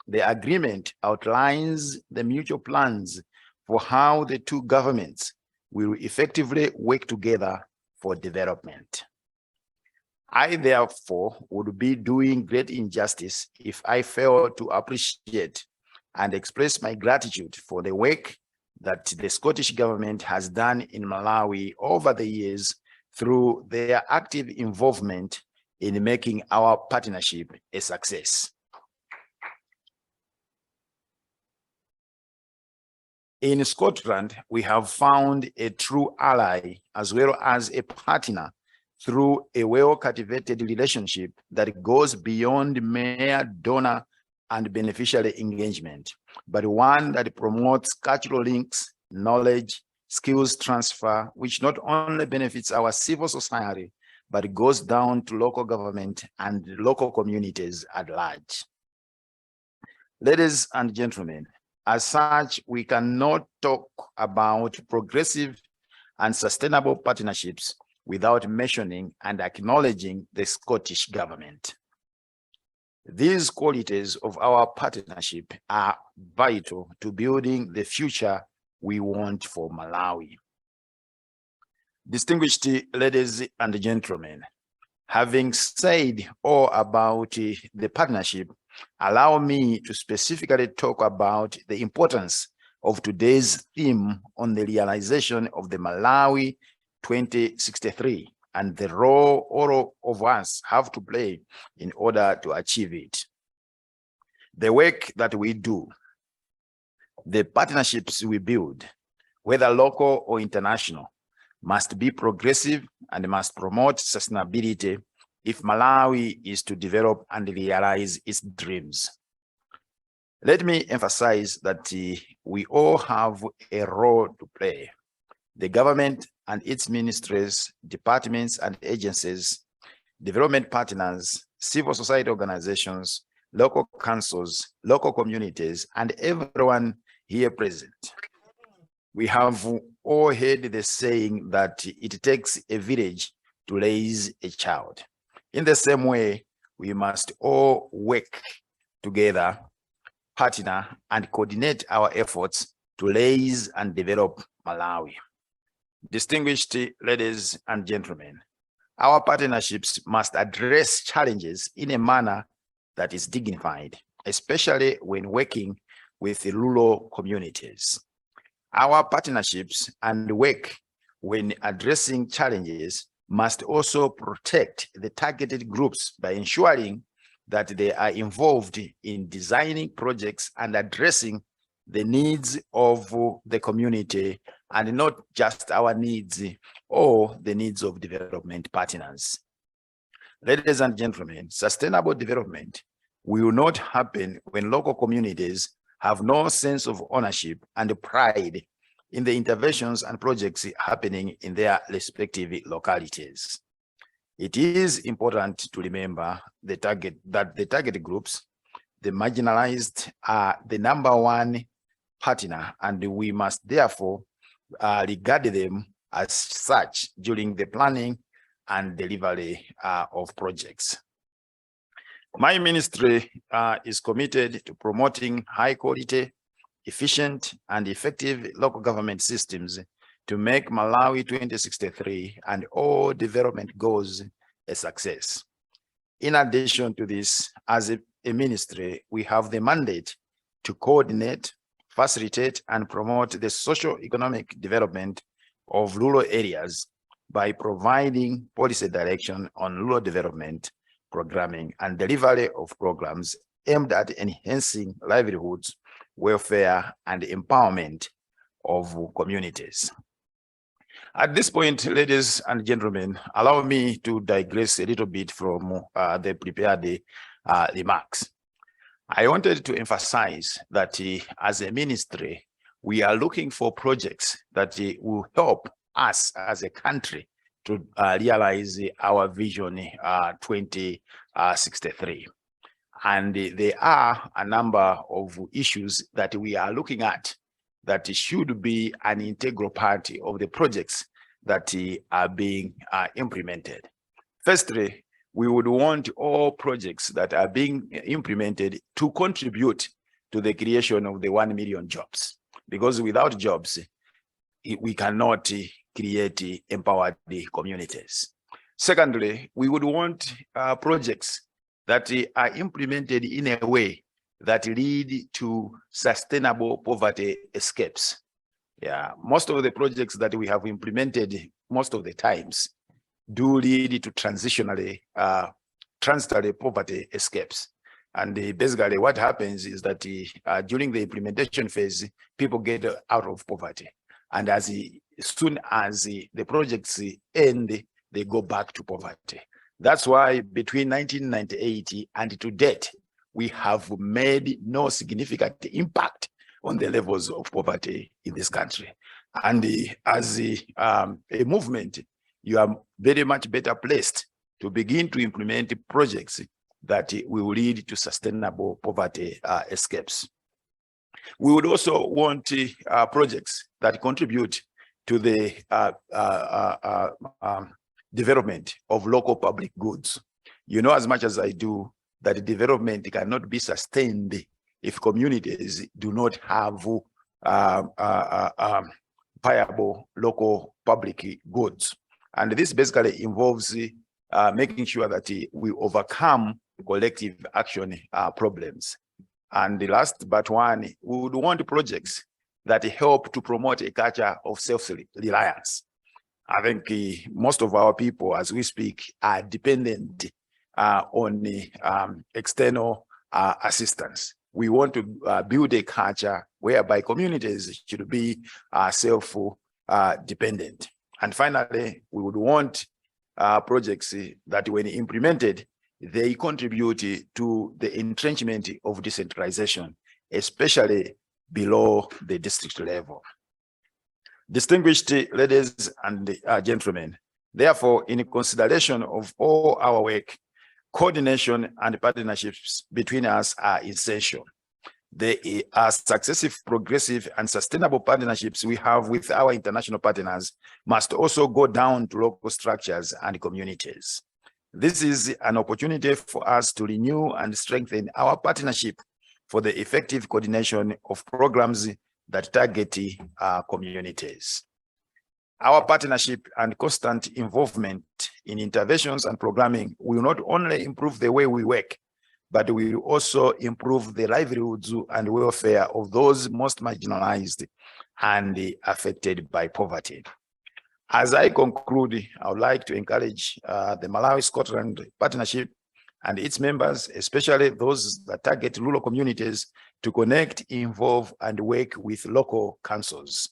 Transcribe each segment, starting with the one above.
The agreement outlines the mutual plans for how the two governments will effectively work together for development. I therefore would be doing great injustice if I fail to appreciate and express my gratitude for the work that the Scottish government has done in Malawi over the years through their active involvement in making our partnership a success. In Scotland, we have found a true ally as well as a partner through a well-cultivated relationship that goes beyond mere donor and beneficiary engagement, but one that promotes cultural links, knowledge, skills transfer, which not only benefits our civil society, but goes down to local government and local communities at large. Ladies and gentlemen, as such, we cannot talk about progressive and sustainable partnerships without mentioning and acknowledging the Scottish government. These qualities of our partnership are vital to building the future we want for Malawi. Distinguished ladies and gentlemen, having said all about the partnership, allow me to specifically talk about the importance of today's theme on the realization of the Malawi 2063 and the role all of us have to play in order to achieve it. The work that we do, the partnerships we build, whether local or international, must be progressive and must promote sustainability if Malawi is to develop and realize its dreams. Let me emphasize that we all have a role to play. The government and its ministries, departments and agencies, development partners, civil society organizations, local councils, local communities, and everyone here present. We have all heard the saying that it takes a village to raise a child. In the same way, we must all work together, partner, and coordinate our efforts to raise and develop Malawi. Distinguished ladies and gentlemen, our partnerships must address challenges in a manner that is dignified, especially when working with the rural communities. Our partnerships and work when addressing challenges must also protect the targeted groups by ensuring that they are involved in designing projects and addressing the needs of the community and not just our needs or the needs of development partners. Ladies and gentlemen, sustainable development will not happen when local communities have no sense of ownership and pride in the interventions and projects happening in their respective localities. It is important to remember that the target groups, the marginalized, are the #1 partner, and we must therefore regard them as such during the planning and delivery of projects. My ministry is committed to promoting high quality, efficient, and effective local government systems to make Malawi 2063 and all development goals a success. In addition to this, as a ministry, we have the mandate to coordinate, facilitate, and promote the socio-economic development of rural areas by providing policy direction on rural development, programming, and delivery of programs aimed at enhancing livelihoods, welfare, and empowerment of communities. At this point, ladies and gentlemen, allow me to digress a little bit from the prepared remarks. I wanted to emphasize that as a ministry, we are looking for projects that will help us as a country to realize our vision 2063. And there are a number of issues that we are looking at that should be an integral part of the projects that are being implemented. Firstly, we would want all projects that are being implemented to contribute to the creation of the 1 million jobs, because without jobs, we cannot create empowered communities. Secondly, we would want projects that are implemented in a way that lead to sustainable poverty escapes. Yeah, most of the projects that we have implemented most of the times do lead to transitory poverty escapes. And basically what happens is that during the implementation phase, people get out of poverty. And as soon as the projects end, they go back to poverty. That's why between 1998 and to date, we have made no significant impact on the levels of poverty in this country. And as a movement, you are very much better placed to begin to implement projects that will lead to sustainable poverty escapes. We would also want projects that contribute to the development of local public goods. You know as much as I do that development cannot be sustained if communities do not have viable local public goods. And this basically involves making sure that we overcome collective action problems. And the last but one, we would want projects that help to promote a culture of self-reliance. I think most of our people, as we speak, are dependent on external assistance. We want to build a culture whereby communities should be self-dependent. And finally, we would want projects that when implemented, they contribute to the entrenchment of decentralization, especially below the district level. Distinguished ladies and gentlemen, therefore, in consideration of all our work, coordination and partnerships between us are essential. The successive, progressive, and sustainable partnerships we have with our international partners must also go down to local structures and communities. This is an opportunity for us to renew and strengthen our partnership for the effective coordination of programs that target communities. Our partnership and constant involvement in interventions and programming will not only improve the way we work, but will also improve the livelihoods and welfare of those most marginalized and affected by poverty. As I conclude, I would like to encourage the Malawi-Scotland Partnership and its members, especially those that target rural communities, to connect, involve, and work with local councils.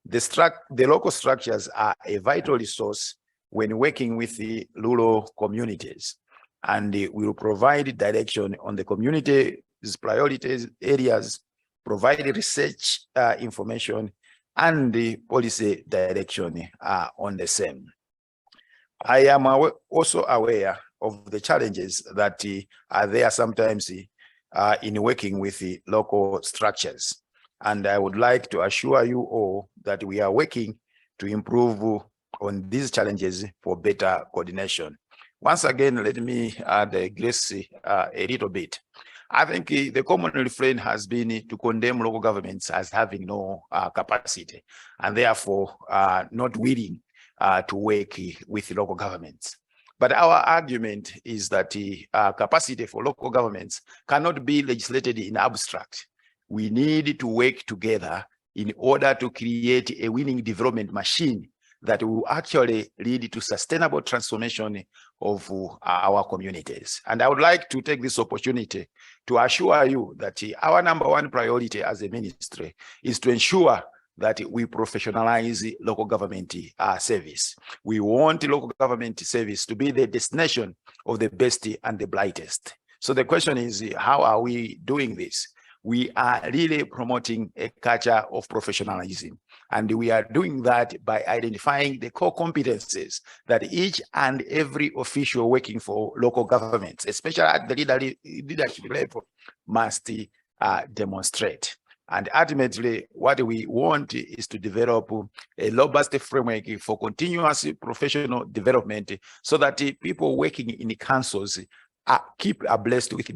The local structures are a vital resource when working with the rural communities, and will provide direction on the community's priorities areas, provide research information, and the policy direction on the same. I am also aware of the challenges that are there sometimes in working with the local structures. And I would like to assure you all that we are working to improve on these challenges for better coordination. Once again, let me digress a little bit. I think the common refrain has been to condemn local governments as having no capacity and therefore not willing to work with local governments. But our argument is that capacity for local governments cannot be legislated in abstract. We need to work together in order to create a winning development machine that will actually lead to sustainable transformation of our communities. And I would like to take this opportunity to assure you that our #1 priority as a ministry is to ensure that we professionalize local government service. We want local government service to be the destination of the best and the brightest. So the question is, how are we doing this? We are really promoting a culture of professionalism. And we are doing that by identifying the core competencies that each and every official working for local governments, especially at the leadership level, must demonstrate. And ultimately, what we want is to develop a robust framework for continuous professional development so that people working in the councils keep abreast with